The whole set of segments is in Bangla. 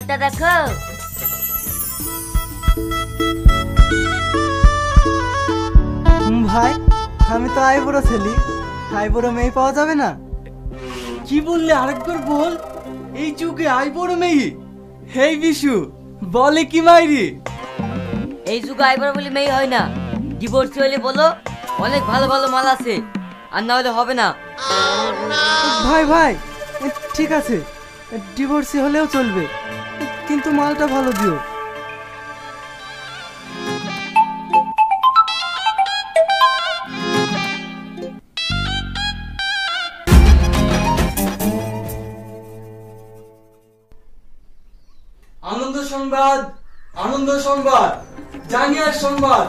মুখটা দেখো। ভাই আমি তো আইবুড়ো ছেলে, আইবুড়ো মেয়ে পাওয়া যাবে না? কি বললে আরেকবার বল। এই যুগে আইবুড়ো মেয়ে? হেই বিশু, বলে কি মাইরি? এই যুগে আইবার বলে মেয়ে হয় না, ডিভোর্স হইলে বলো। অনেক ভালো ভালো মাল আছে, আর না হলে হবে না। ভাই ভাই ঠিক আছে, ডিভোর্সি হলেও চলবে, কিন্তু মালটা ভালো দিও। আনন্দ সংবাদ, আনন্দ সংবাদ, জাঙ্গিয়ার সংবাদ।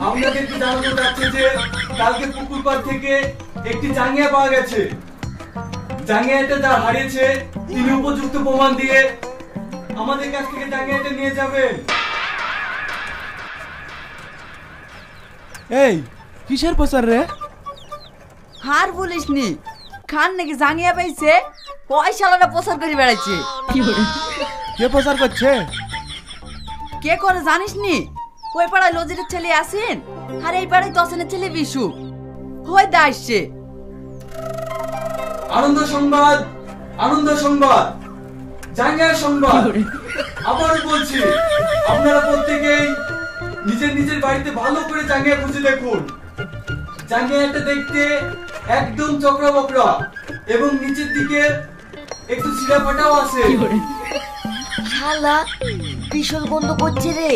আপনাদেরকে জানানো যাচ্ছে যে কালকে পুকুর পাড় থেকে একটি জাঙ্গিয়া পাওয়া গেছে। জাঙ্গিয়াটা যা হারিয়েছে তিনি উপযুক্ত প্রমাণ দিয়ে আমাদের কাছ থেকে জাঙ্গিয়াটা নিয়ে যাবেন। এই কিসের প্রচার রে? হার বলিস নি, খান নাকি জাঙ্গিয়া পাইছে, পয়সালাটা প্রচার করে বেড়াইছে। কে প্রচার করছে? কে করে জানিস নি? ওই পাড়ায় লজিরের ছেলে আসেন, আর এই পাড়ায় দশনের ছেলে বিশু হয়ে দা আসছে। আনন্দ সংবাদ, আনন্দ সংবাদ, জাঙ্গিয়ার সংবাদ। আবার বলছি, আপনারা প্রত্যেকেই নিজের নিজের বাড়িতে ভালো করে জাঙ্গিয়া খুঁজে দেখুন। জাঙ্গিয়াটা দেখতে একদম চকরা বকরা এবং নিচের দিকে একটু ছিঁড়া ফাটাও আছে। শালা ভীষণ গন্ধ করছে রে।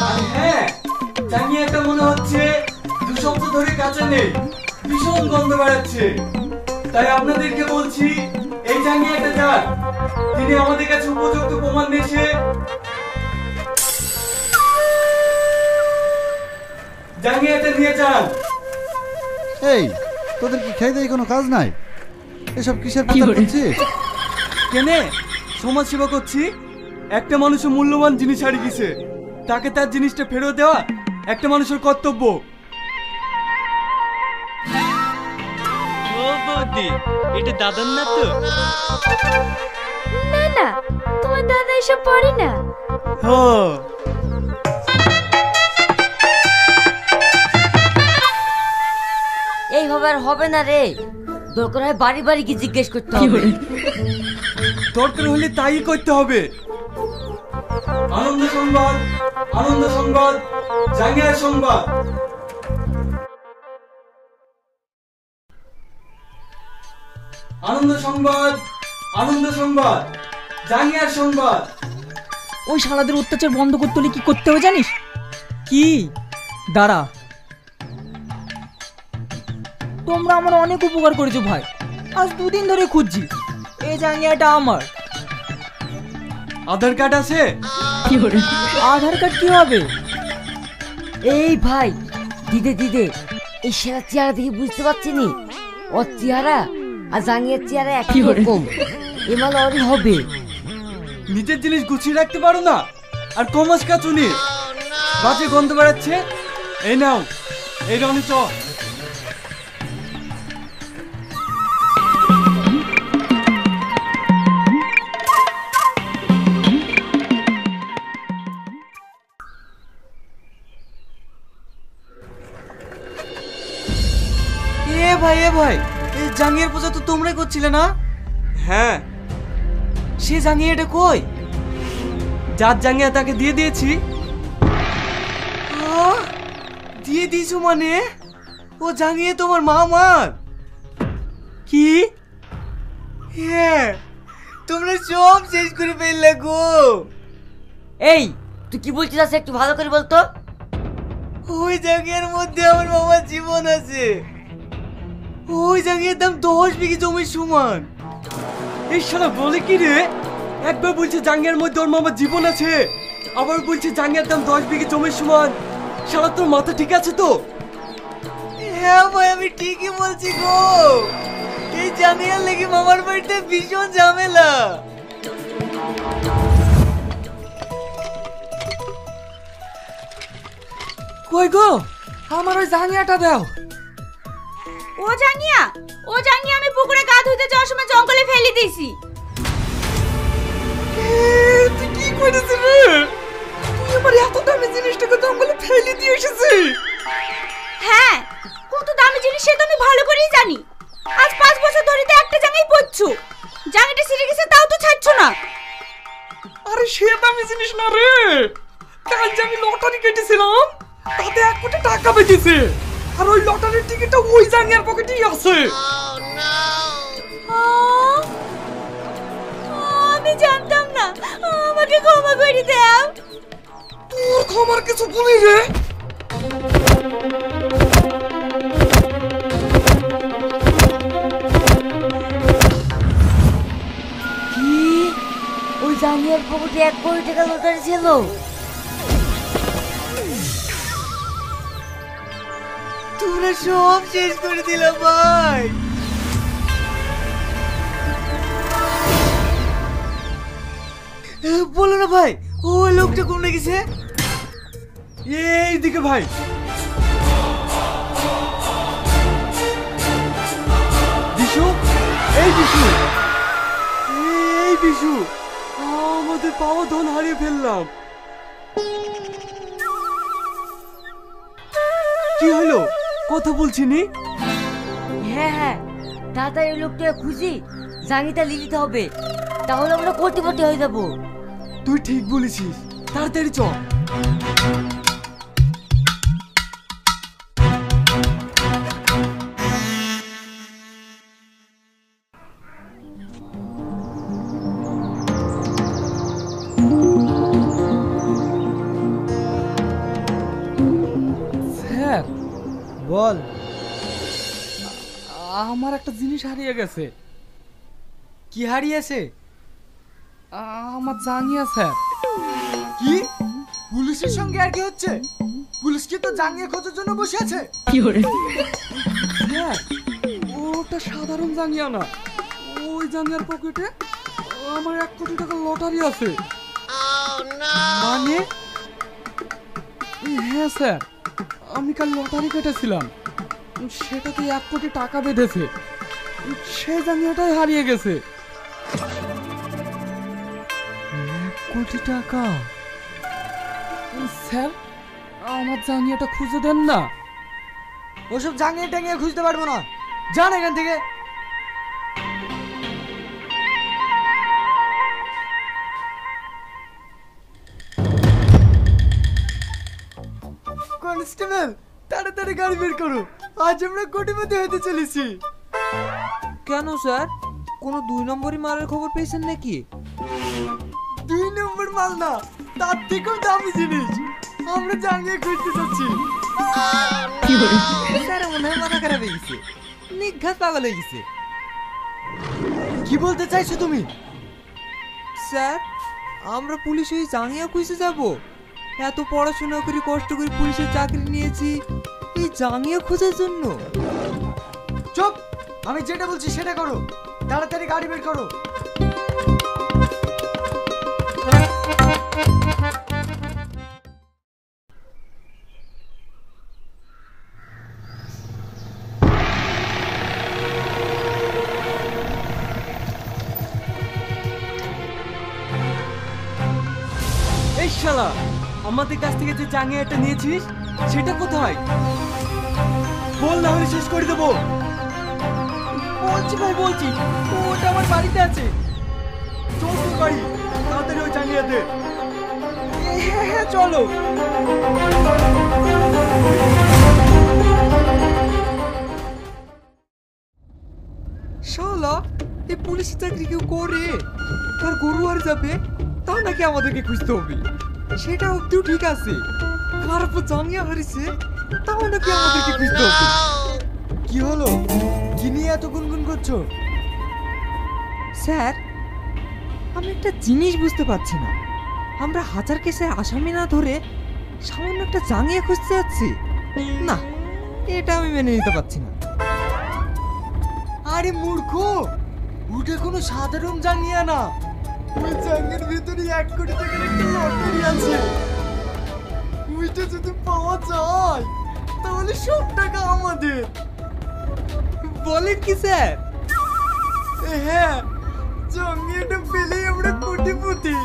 আর হ্যাঁ, জাঙ্গিয়াটা মনে হচ্ছে 2 সপ্তাহ ধরে কাঁচা নেই, ভীষণ গন্ধ বেড়াচ্ছে। তাই আপনাদেরকে বলছি, এই জাঙ্গিয়াটা যার, তিনি আমাদের কাছে উপযুক্ত প্রমাণ এসে জাঙ্গিয়াটা নিয়ে যান। এই তোদের কি খাইতে কোনো কাজ নাই? এসব কিসের প্রচার করছিস? কেনে সমাজ সেবা করছি। একটা মানুষের মূল্যবান জিনিস হারিয়ে গেছে, তাকে তার জিনিসটা ফেরত দেওয়া একটা মানুষের কর্তব্য। ও বৌদি, এটা দাদার না তো? না না, তোমার দাদা এসব পড়ে না। এইভাবে আর হবে না রে, দরকার হয় বাড়ি বাড়ি কি জিজ্ঞেস করতে হবে। দরকার হলে তাই করতে হবে। আনন্দ সংবাদ, আনন্দ সংবাদ, জাঙ্গিয়ার সংবাদ। আনন্দ সংবাদ, আনন্দ সংবাদ, জাঙ্গিয়ার সংবাদ। ওই শালাদের অত্যাচার বন্ধ করতে হলে কি করতে হবে জানিস? কি? দাঁড়া, তোমরা আমার অনেক উপকার করেছো ভাই, আজ 2 দিন ধরে খুঁজছি। এই জাঙ্গিয়াটা আমার। আধার কার্ড আছে? আধার কার্ড কি হবে? এই ভাই, দিদে দিদে, এই সেরা চেহারা দেখে বুঝতে পারছি নি ওর চেহারা আর জাঙ্গিয়ার চেহারা একই রকম। এমাল ওরই হবে। নিজের জিনিস গুছিয়ে রাখতে পারো না, আর কমাস কাচুনি, বাজে গন্ধ বেড়াচ্ছে। এই নাও, এই রনি চ। এ ভাই এই জাঙ্গিয়ার পূজা তো তোমরাই করছিলে না? হ্যাঁ। সে জাঙ্গিয়াটা কই? যার জাঙ্গিয়া তাকে দিয়ে দিয়েছি। দিয়ে দিয়েছো মানে? ও জাঙ্গিয়া তোমার মামার? কি? হ্যাঁ, তোমরা সব শেষ করে ফেললে গো। এই তুই কি বলছিস আছে একটু ভালো করে বলতো। ওই জাঙ্গিয়ার মধ্যে আমার মামার জীবন আছে। ওই জাঙ্গিয়ার দাম 10 বিঘি জমির সমান। এই শালা বলে কি রে? একবার বলছে জাঙ্গিয়ার মধ্যে ওর মামার জীবন আছে, আবার বলছে জাঙ্গিয়ার দাম 10 বিঘি জমির সমান। শালা তোর মাথা ঠিক আছে তো? হ্যাঁ ভাই, আমি ঠিকই বলছি গো। এই জাঙ্গিয়ার লেগে মামার বাড়িতে ভীষণ ঝামেলা। কই গো, আমার ওই জাঙ্গিয়াটা দাও। ও জাঙ্গিয়া, ও জাঙ্গিয়া আমি পুকুরে গা ধুতে যাওয়ার সময় জঙ্গলে ফেলে দিয়েছি। আরে সে দামি জিনিস না রে, কাল যে আমি লটারি কেটেছিলাম তাতে 1 কোটি টাকা বেঁচেছে, আর ওই লটারির টিকিটটা ওই জাঙ্গিয়ার পকেটেই আছে। আমি জানতাম না, আমাকে ক্ষমা করে দাও। তোর ক্ষমার কিছু বলি রে। কি ওই জাঙ্গিয়ার পকেটে 1 কোটি টাকা লটারি ছিল? তোরা সব শেষ করে দিলাম ভাই। বলো না ভাই, ওই লোকটা কোনে গেছে? এইদিকে ভাই। বিশু, এই বিশু, এই বিশু, আমাদের পাওয়া ধন হারিয়ে ফেললাম। কি হলো, কথা বলছিনি? হ্যাঁ হ্যাঁ, তাড়াতাড়ি ওই লোকটা খুঁজি, জাঙ্গিটা নিয়ে নিতে হবে, তাহলে আমরা কোটিপতি হয়ে যাবো। তুই ঠিক বলেছিস, তাড়াতাড়ি চল। স্যার বল। আমার একটা জিনিস হারিয়ে গেছে। কি হারিয়েছে? আমার জাঙ্গিয়া স্যার। কি পুলিশের সঙ্গে আর কি হচ্ছে? পুলিশ কি তো জাঙ্গিয়া খোঁজার জন্য বসে আছে? স্যার ওটা সাধারণ জাঙ্গিয়া না, ওই জাঙ্গিয়ার পকেটে আমার 1 কোটি টাকা লটারি আছে। মানে? হ্যাঁ স্যার, আমি কাল লটারি কেটেছিলাম, সেটাতে 1 কোটি টাকা বেঁধেছে, সেই জাঙ্গিয়াটাই হারিয়ে গেছে। 1 কোটি টাকা? স্যার আমার জাঙ্গিয়াটা খুঁজে দেন না। ওসব জাঙ্গিয়ে টাঙ্গিয়ে খুঁজতে পারবো না, যান এখান থেকে। কনস্টেবল, তাড়াতাড়ি গাড়ি বের করো, আজ আমরা কোটিপতি হতে চলেছি। কেন স্যার, কোনো 2 নম্বরই মালের খবর পেয়েছেন নাকি? 2 নম্বর মাল না, তার থেকেও দামি জিনিস আমরা জাঙ্গিয়ে খুঁজতে যাচ্ছি। স্যার মনে হয় মাথা খারাপ হয়ে গেছে, নিঘাত পাগল হয়ে গেছে। কি বলতে চাইছো তুমি? স্যার আমরা পুলিশ হয়ে জাঙ্গিয়া খুঁজতে যাব? এত পড়াশোনা করে কষ্ট করে পুলিশের চাকরি নিয়েছি এই জাঙ্গিয়া খোঁজার জন্য? চুপ, আমি যেটা বলছি সেটা করো, তাড়াতাড়ি গাড়ি বের করো। এই শালা, আমাদের কাছ থেকে যে জাঙ্গিয়াটা নিয়েছিস সেটা কোথায়? বল, না হলে শেষ করে দেবো। বলছি ভাই, বলছি, ওটা আমার বাড়িতে আছে। চল তোর বাড়ি, তাড়াতাড়ি ওই জাঙ্গিয়া দে। হ্যাঁ হ্যাঁ চলো। শালা এই পুলিশের চাকরি কেউ করে, তার গরু আর যাবে তা নাকি আমাদেরকে খুঁজতে হবে? সেটা অব্দিও ঠিক আছে, কার উপর জাঙ্গিয়া হারিয়েছে তাও নাকি আমাদেরকে খুঁজতে হবে। কি হলো, কি নিয়ে এত গুনগুন করছো? স্যার আমি একটা জিনিস বুঝতে পারছি না, আমরা 1000 কেসের আসামি না ধরে সামান্য একটা জাঙ্গিয়া খুঁজতে যাচ্ছি না, এটা আমি মেনে নিতে পারছি না। আরে মূর্খ, ওটা কোনো সাধারণ জাঙ্গিয়া না, ওই জাঙ্গিয়ার ভিতরে 1 কোটি টাকার একটা লটারি আছে। ওইটা যদি পাওয়া যায় তাহলে সব টাকা আমাদের। বলেন কি স্যার? হ্যাঁ, জাঙ্গিয়াটা পেলেই আমরা কোটিপতি।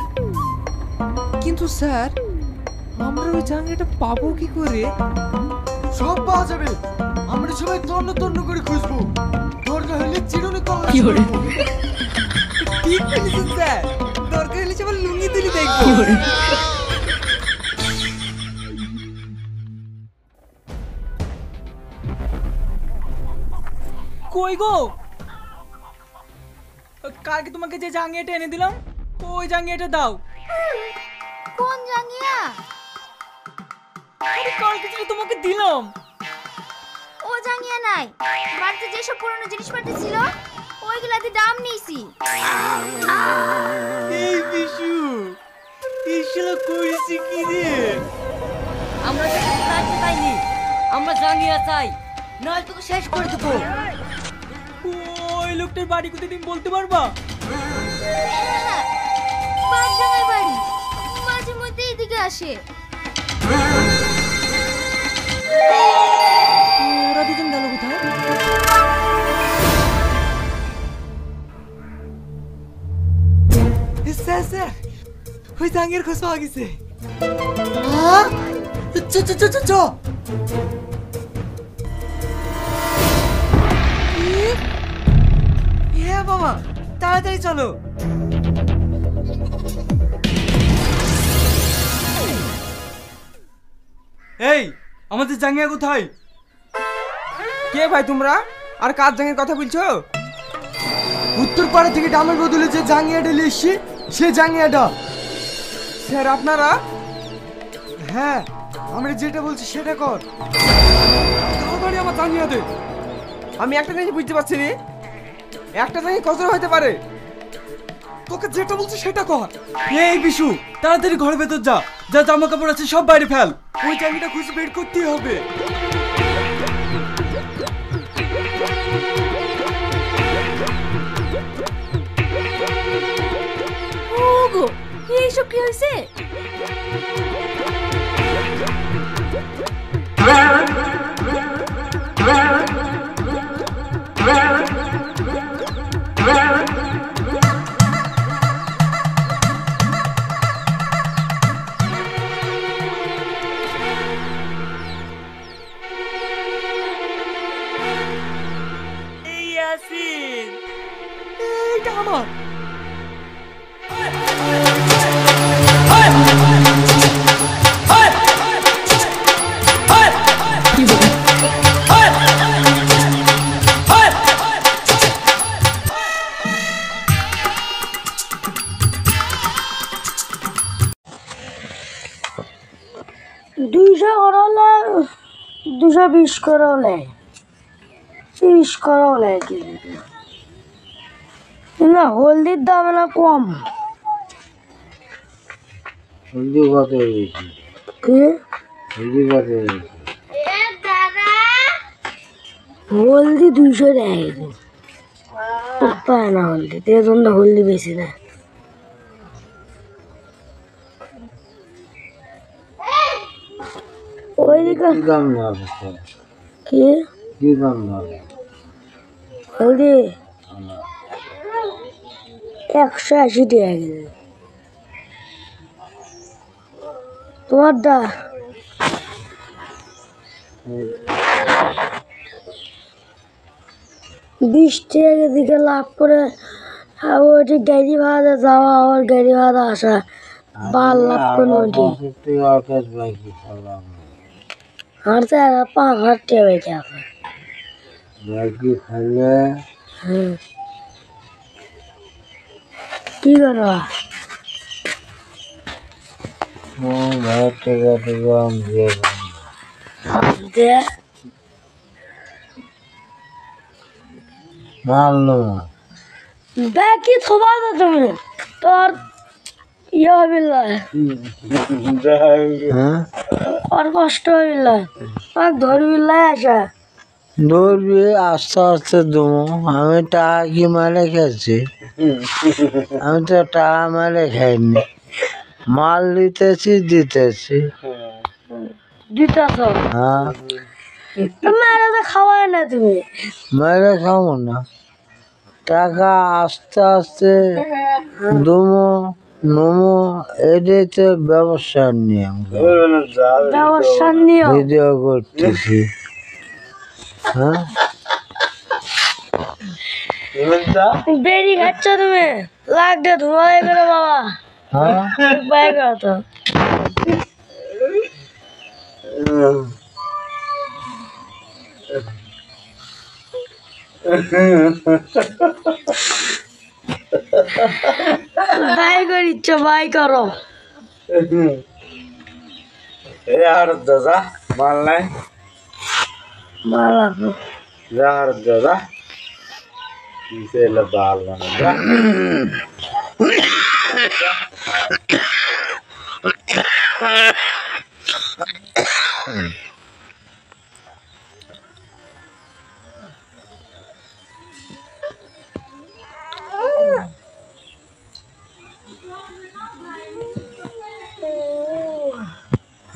কিন্তু স্যার আমরা ওই জাঙ্গিয়াটা পাবো কি করে? সব পাওয়া যাবে, আমরা সবাই তন্ন তন্ন করে খুঁজবো, দরকার হলে চিরুনি তল্লাশি করবো। ঠিক বলেছেন স্যার, দরকার হলে সবার লুঙ্গি তুলি দেখবো। কই গো, কালকে তোমাকে যে জাঙ্গিয়াটা এনে দিলাম ওই জাঙ্গিয়াটা দাও। কোন জাঙ্গিয়া? আরে কালকে যে তোমাকে দিলাম। ও জাঙ্গিয়া নাই, বাড়িতে যেসব পুরনো জিনিসপত্র ছিল ওইগুলাতে দাম নিয়েছি। এই বিশু ইশলা কইছি কি রে? আমরা তো রাখতে চাইনি, আমরা জাঙ্গিয়া চাই, নয় তোকে শেষ করে দেবো। ওই লোকটার বাড়ি কোথায় তুমি বলতে পারবা? বাদজাঙ্গার বাড়ি, মাঝে মধ্যে এদিকে আসে। ওরা দুজন গেল কোথায়? স্যার স্যার ওই জাঙ্গিয়ার খোঁজ পাওয়া গেছে। চ হ্যাঁ বাবা তাড়াতাড়ি চলো। এই আমাদের জাঙ্গিয়া কোথায়? কে ভাই তোমরা, আর কার জাঙ্গিয়ার কথা বলছো? উত্তরপাড়া থেকে ডামের বদলে যে জাঙ্গিয়াটা নিয়ে এসছি সে জাঙ্গিয়াটা। স্যার আপনারা? হ্যাঁ আমরা যেটা বলছি সেটা কর। তাড়াতাড়ি আমার জাঙ্গিয়া দে। আমি একটা জিনিস বুঝতে পারছি না, একটা জাঙ্গিয়া কত হতে পারে? তোকে যেটা বলছি সেটা কর। এই বিশু তাড়াতাড়ি ঘরের ভেতর যা, যা জামা কাপড় আছে সব বাইরে ফেল। ওই জাঙ্গিয়াটা খুঁজে বের করতেই হবে। ওগো, এইসব কি হয়েছে? ইয়াসিন, এইটা আমার। দুইশো করলে 220 করলে 30 করলে না, হলদির দাম না কম। হলদি কত বেশি? কি হলদি কত বেশি? হলদি 200 টাকা পায় না, হলদি এর জন্য হলদি বেশি না। ওইদিকে কি দাম হবে? কি দাম হবে? হলদি 180 টাকা কেজি। তোমারটা 20 টাকা দিকে লাভ করে ওইটি গাড়ি ভাড়া যাওয়া আর গাড়ি ভাড়া আসা 12 লাখ করে ওইটি। আর তো 5,000 টাকা বেঁচে আছে। কি করো? ব্যাকি থবা দে তুমি, তোর ইয়ে হবে না, আর কষ্ট হবে না, আর ধরবি না আসা। ধরবি আস্তে আস্তে দেবো। আমি টাকা কি মালে খেয়েছি? আমি তো টাকা মালে খাইনি, মাল দিতেছি। দিতেছ? হ্যাঁ। মেরে তো খাওয়াই না তুমি। মেরে খাবো না, টাকা আস্তে আস্তে দেবো নমো, এটাই তো ব্যবসার নিয়ম। ব্যবসার নিয়ম ভিডিও করতেছি। হ্যাঁ বেরি খাচ্ছ তুমি, লাগবে ধোঁয়াই করে বাবা। হ্যাঁ বাই করো তো। বাই করিচ্ছ, বাই করো। আর দাদা মাল নাই, মাল আছে। আর দাদা বাল মানে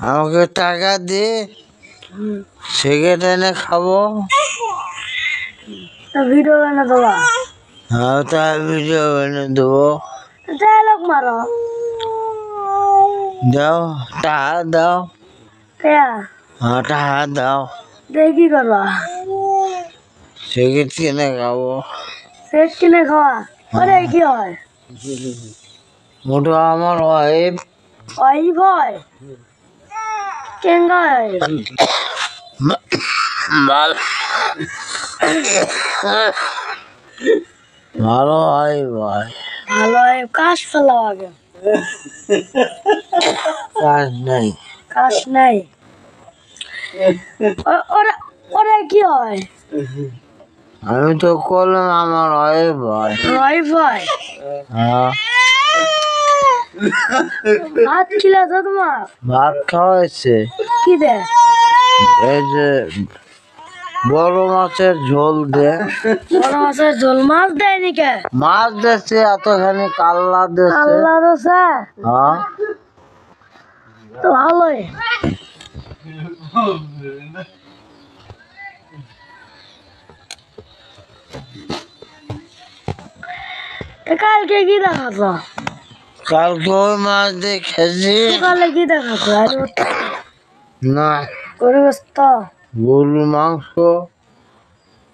আমাকে টাকা দিয়ে সিগারেট এনে খাবো। ভিডিও বানা দেবা? হ্যাঁ তাই ভিডিও এনে দেবো। ডায়লগ মারো। দাও টাকা দাও। কেয়া? হ্যাঁ টাকা দাও। দিয়ে কি করবা? সিগারেট কিনে খাবো। সিগারেট কিনে খাওয়া? ওরে কি হয়? ওটা আমার ওয়াইফ। ওয়াইফ হয়? কেঙ্গা হয়? ভালো হয় ভাই। ভালো হয়, কাশ ফেলাও আগে। কাজ নেই। কাশ নাই? ওরা কি হয়? আমি তো করলাম আমার ওয়াইফ হয়। ওয়াইফ হয়? হ্যাঁ। ভাত খিলা তো তোমার? ভাত খাওয়াইছে। কি দে? এই যে বড় মাছের ঝোল দে। বড় মাছের ঝোল? মাছ দেয়নি কে? মাছ দিচ্ছে এতখানি, কাল্লা দিচ্ছে। কাল্লা দিছে? হ্যাঁ তো ভালোই। কালকে কি দেখাচ্ছ? কালকে ওই মাছ দিয়ে খেয়েছি। সকালে কি দেখাচ্ছ? না, গরু গোস্ত, গরুর মাংস,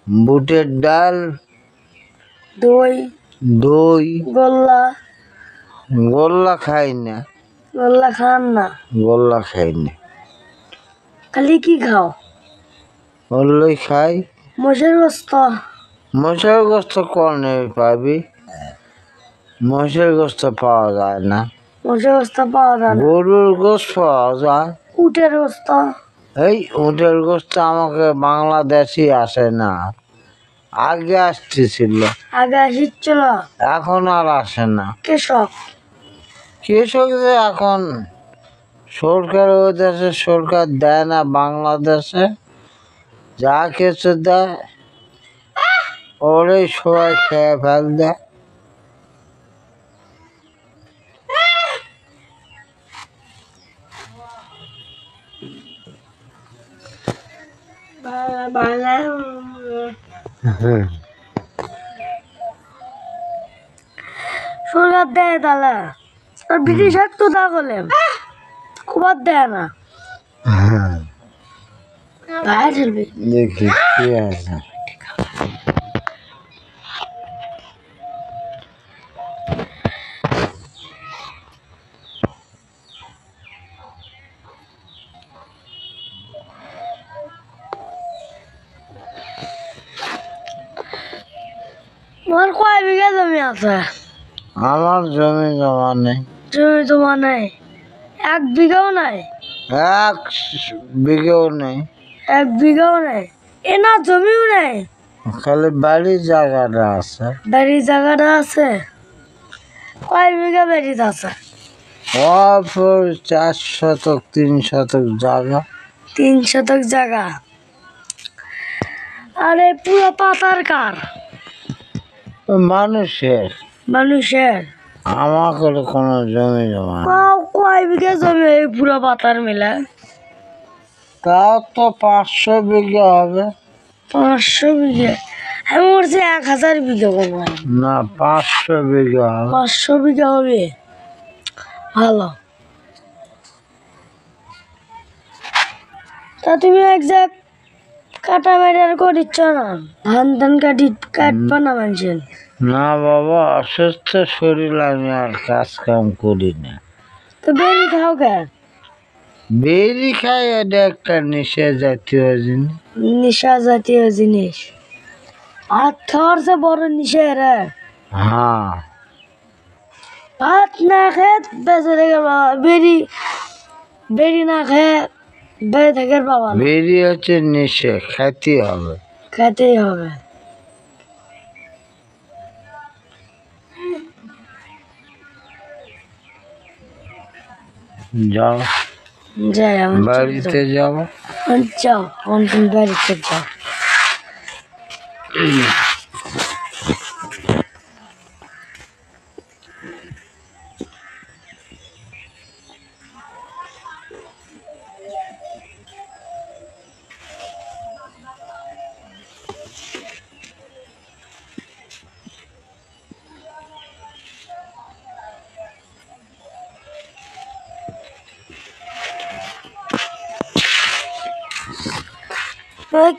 বুটের ডাল, দই, দই। গোল্লা? গোল্লা খাই না। গোল্লা খান না? গোল্লা খাই না। খালি কি খাও? ওগুলোই খাই। মোষের গোস্ত? মোষের গোস্ত কনে পাবি? মোষের গোস্ত পাওয়া যায় না। মোষের গোস্ত পাওয়া যায় না? গরুর গোস্ত পাওয়া যায়। উটের গোস্ত? এই উটের গোস্ত আমাকে বাংলাদেশই আসে না, আগে আসতেছিল। আগে আসছিল? এখন আর আসে না। কৃষক? কৃষক যে এখন সরকার, ওই দেশে সরকার দেয় না, বাংলাদেশে যা কিছু দেয় ওরাই সবাই খেয়ে ফেল দেয়। সরকার দেয় তাহলে? ব্রিটিশ তো তাহলে খুব দেয় না। দেখি কি আছে। তোমার কয় বিঘা জমি আছে? আমার জমি জমা নেই। জমি জমা নেই? 1 বিঘাও নাই? 1 বিঘেও নেই। 1 বিঘাও নেই? এনা জমিও নেই? খালি বাড়ির জায়গাটা আছে। বাড়ির জায়গাটা আছে? কয় বিঘা বাড়িতে আছে? 4 শতক 3 শতক জায়গা। 3 শতক জায়গা? আরে পুরো পাতার কার? মানুষের। মানুষের? আমার করে কোনো জমি জমা নেই। কয় বিঘা জমি এই পুরো পাতার মিলে? তাও তো 500 বিঘা হবে। 500 বিঘা? আমি বলছি 1000 বিঘা কম। না, 500 বিঘা হবে। 500 বিঘা হবে? ভালো। তা তুমি এক জায়গায় কাটা বেড়ার করিচ্ছ না? ধান কাটবা না মানুষের? না বাবা, অসুস্থ শরীর, আমি আর কাজ কাম করি না। তো বেরি খাও কে? বেরি খাই, এটা একটা নেশা জাতীয় জিনিস। নেশা জাতীয় জিনিস আর খাওয়ার সে বড় নেশা রে। হ্যাঁ, ভাত না খেয়ে বেঁচে থাকে বাবা, বেরি বেরি না খেয়ে বেঁচে থাকে বাবা। বেরি হচ্ছে নেশা, খেতে হবে, খেতেই হবে। যাও যাই আমি বাড়িতে যাও। যাও, তুমি বাড়িতে যাও।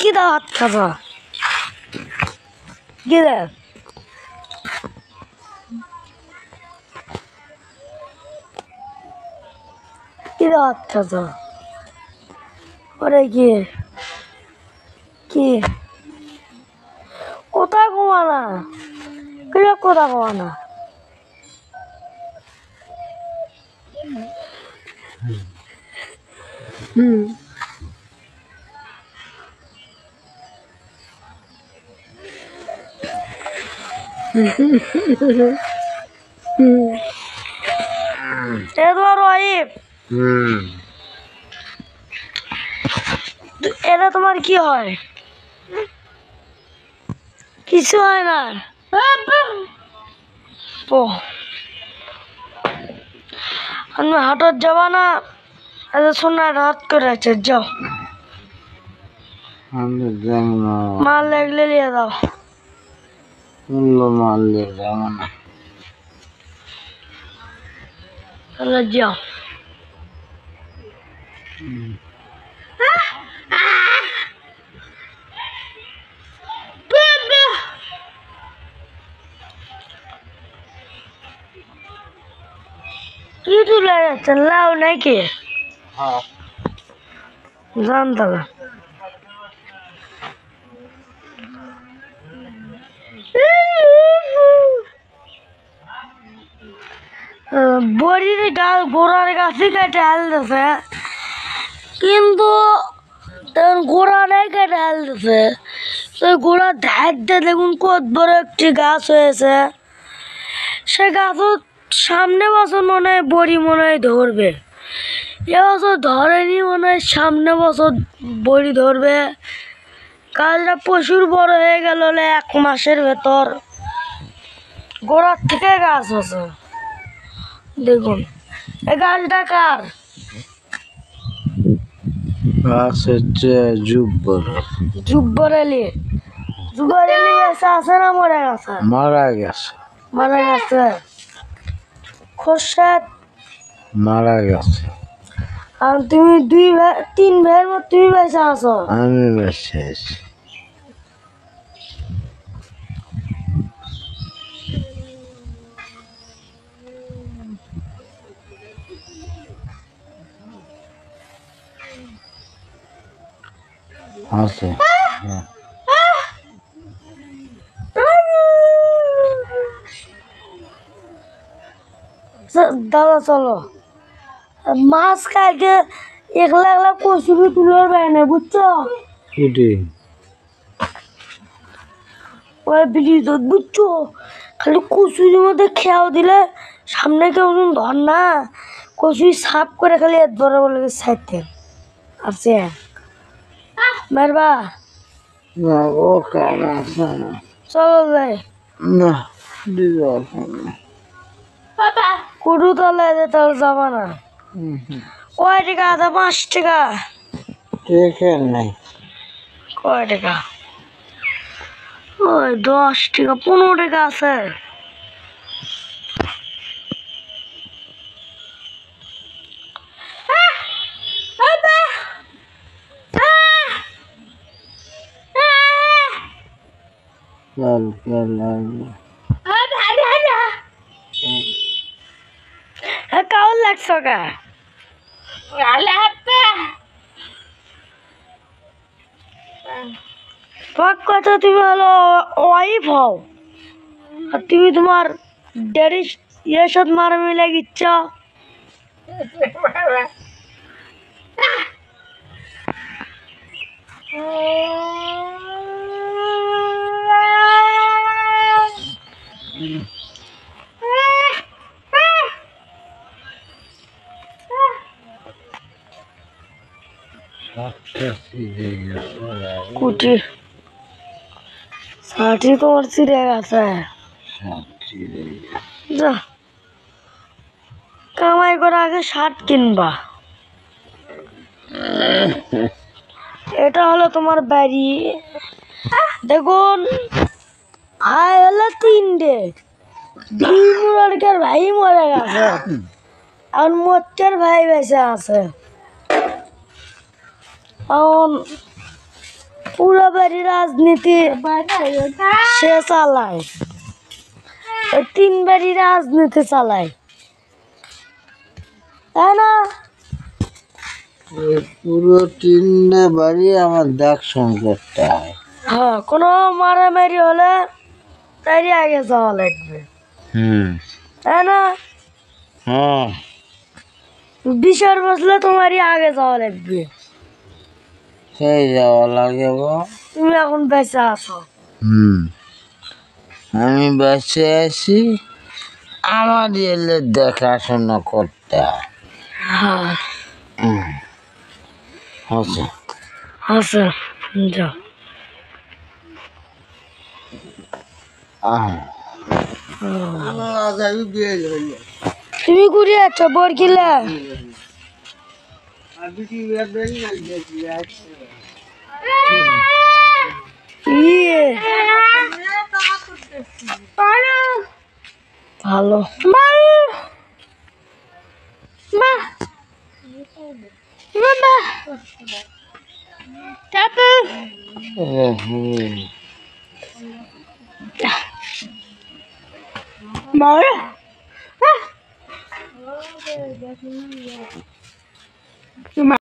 কি দাও হাত খাবা? কি দে? কি দাও হাত খাবা? ওরে কি কি কোথায় ঘুমানা? কিরা কোথায় ঘুমানা? তোমার ওয়াইফ? এটা তোমার কি হয়? কিছু হয় না। আমি হাটত যাবা না, সোনার হাত করে আছে। যাও, মাল লাগলে নিয়ে দাও। মাল নিয়ে যাবো না, তাহলে যাও। কি তুলে যাচ্ছেন? লাউ নাকি? জানতাম না। বড়ির গাছ গোড়ার গাছই কেটে আলতেছে, কিন্তু গোড়াটাই কেটে আলতেছে। তো গোড়ার ধার দিয়ে দেখুন কত বড় একটি গাছ হয়েছে। সে গাছও সামনে বছর মনে হয় বড়ি মনে হয় ধরবে, এবছর ধরেনি, মনে হয় সামনে বছর বড়ি ধরবে। গাছটা প্রচুর বড় হয়ে গেল 1 মাসের ভেতর। গোড়ার থেকে গাছ আছে দেখুন। এই গাছটা কার? গাছ হচ্ছে জুব্বরেলি। জুব্বরেলি গাছে আছে না মরে গেছে? মারা গেছে। মারা গেছে। খোরশেদ মারা গেছে। আর তুমি 3 ভাইয়ের মধ্যে তুমি বেঁচে আছো? আমি বেঁচে আছি। আছে দাদা চলো, মাছ কালকে একলা একলা কচুরি তুলে বেড়ে বুঝছো? ওই ব্রিজ বুঝছো, খালি কচুরির মধ্যে খেয়াও দিলে সামনে কেউ ধর না, কচুরি সাফ করে খালি ধরে বলে সাইতে আছে। মারবা ও কাম আছে না। চলো যাই না, কুটু তলে যেতে যাবা না। কয় টাকা আছে? 5 টাকা। নাই। কয় টাকা? ওই 10 টাকা 15 টাকা আছে। হাঁটছো কে? তোমার কথা তুমি হলো ওয়াইফ হও আর তুমি তোমার ড্যাডি ইয়ের সাথে মারামারি লাগিচ্ছ। কুটি ষাটি তোমার ছিঁড়ে গেছে। যা কামাই করে আগে শার্ট কিনবা। এটা হলো তোমার বাড়ি। দেখুন আয় হলো 3টে, ভীমুরার ভাই মরে গেছে আর মোচ্চার ভাই বেঁচে আছে। এখন পুরো বাড়ি রাজনীতি সে চালায়, 3 বাড়ি রাজনীতি চালায়, তাই না? পুরো 3টে বাড়ি আমার দেখশন করতে হয়। হ্যাঁ, কোনো মারামারি হলে তাই আগে যাওয়া লাগবে, তাই না? হ্যাঁ, বিচার বসলে তোমারই আগে যাওয়া লাগবে। সেই যাওয়া লাগে গো। তুমি এখন বেঁচে আছো। আমি বেঁচে আছি, আমার এলে দেখাশোনা করতে হয়। হ্যাঁ আচ্ছা আচ্ছা, যাও। তুমি ঘুরে আছো বরকিলা? ভালো মা